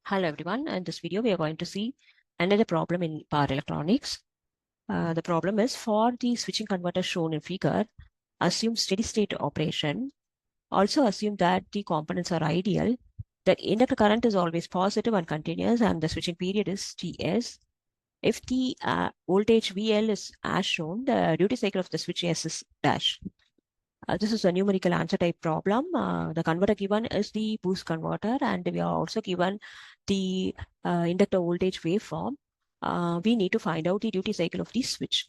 Hello everyone, in this video we are going to see another problem in power electronics. The problem is for the switching converter shown in figure, assume steady state operation. Also assume that the components are ideal, that inductor current is always positive and continuous and the switching period is Ts. If the voltage VL is as shown, the duty cycle of the switch S is dash. This is a numerical answer type problem. The converter given is the boost converter, and we are also given the inductor voltage waveform. We need to find out the duty cycle of the switch.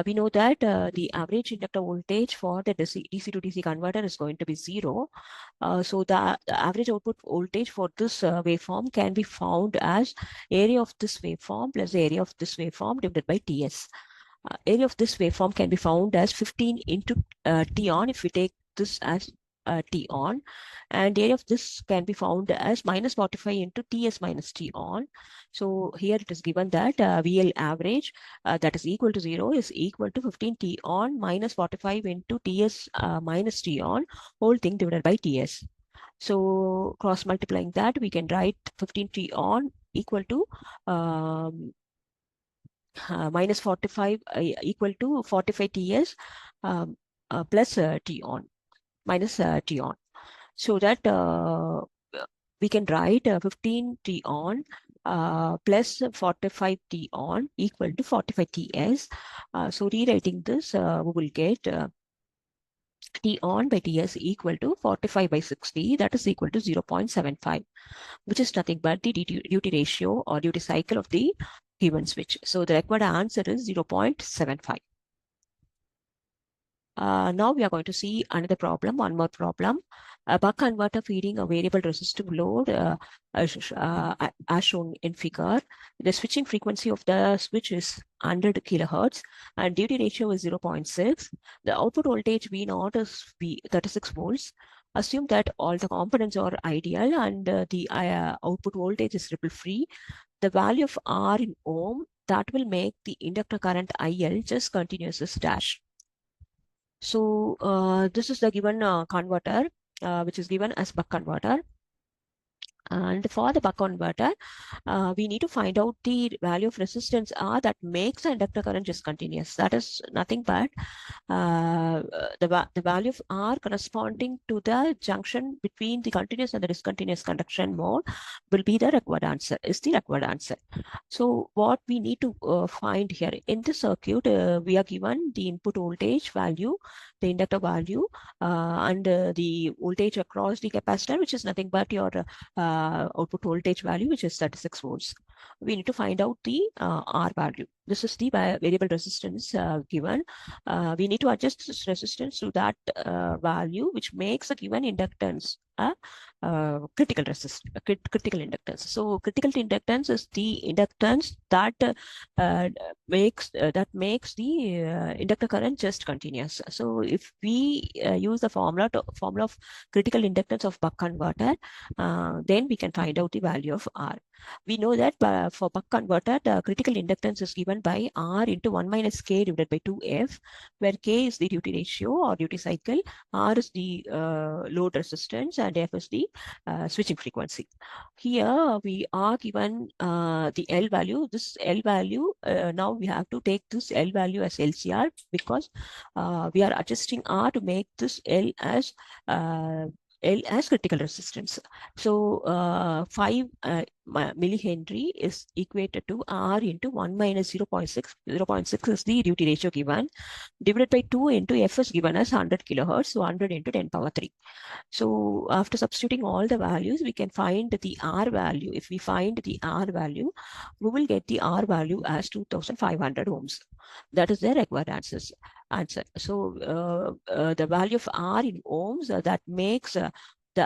We know that the average inductor voltage for the DC to DC converter is going to be 0. So the average output voltage for this waveform can be found as area of this waveform plus the area of this waveform divided by Ts. Area of this waveform can be found as 15 into T on if we take this as T on, and area of this can be found as minus 45 into Ts minus T on. So here it is given that VL average that is equal to 0 is equal to 15 T on minus 45 into Ts minus T on whole thing divided by Ts. So cross multiplying that, we can write 15 T on equal to minus 45 equal to 45 Ts plus T on minus T on. So that we can write 15 T on plus 45 T on equal to 45 Ts. So rewriting this, we will get T on by Ts equal to 45 by 60, that is equal to 0.75, which is nothing but the duty ratio or duty cycle of the given switch. So the required answer is 0.75. Now we are going to see another problem, one more problem. A buck converter feeding a variable resistive load as shown in figure. The switching frequency of the switch is 100 kilohertz and duty ratio is 0.6. The output voltage V0 is 36 volts. Assume that all the components are ideal and the output voltage is ripple free. The value of R in ohm that will make the inductor current IL just continuous is dash. So this is the given converter, which is given as buck converter. And for the buck converter, we need to find out the value of resistance R that makes the inductor current just continuous. That is nothing but the value of R corresponding to the junction between the continuous and the discontinuous conduction mode will be the required answer, is the required answer. So what we need to find here in the circuit, we are given the input voltage value, the inductor value, and the voltage across the capacitor, which is nothing but your output voltage value, which is 36 volts. We need to find out the R value. This is the variable resistance given. We need to adjust this resistance to that value, which makes a given inductance critical inductance. So critical inductance is the inductance that makes the inductor current just continuous. So if we use the formula of critical inductance of buck converter, then we can find out the value of R. We know that for buck converter, the critical inductance is given by R into 1 minus K divided by 2F, where K is the duty ratio or duty cycle, R is the load resistance, and F is the switching frequency. Here we are given the L value. This L value, now we have to take this L value as LCR because we are adjusting R to make this L as critical resistance. So 5 millihenry is equated to R into 1 minus 0.6. 0.6 is the duty ratio given, divided by 2 into F is given as 100 kilohertz, so 100 into 10 power 3. So after substituting all the values, we can find the R value. If we find the R value, we will get the R value as 2500 ohms. That is the required answer. So the value of R in ohms that makes the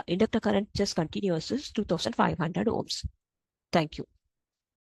inductor current just continuous is 2500 ohms. Thank you.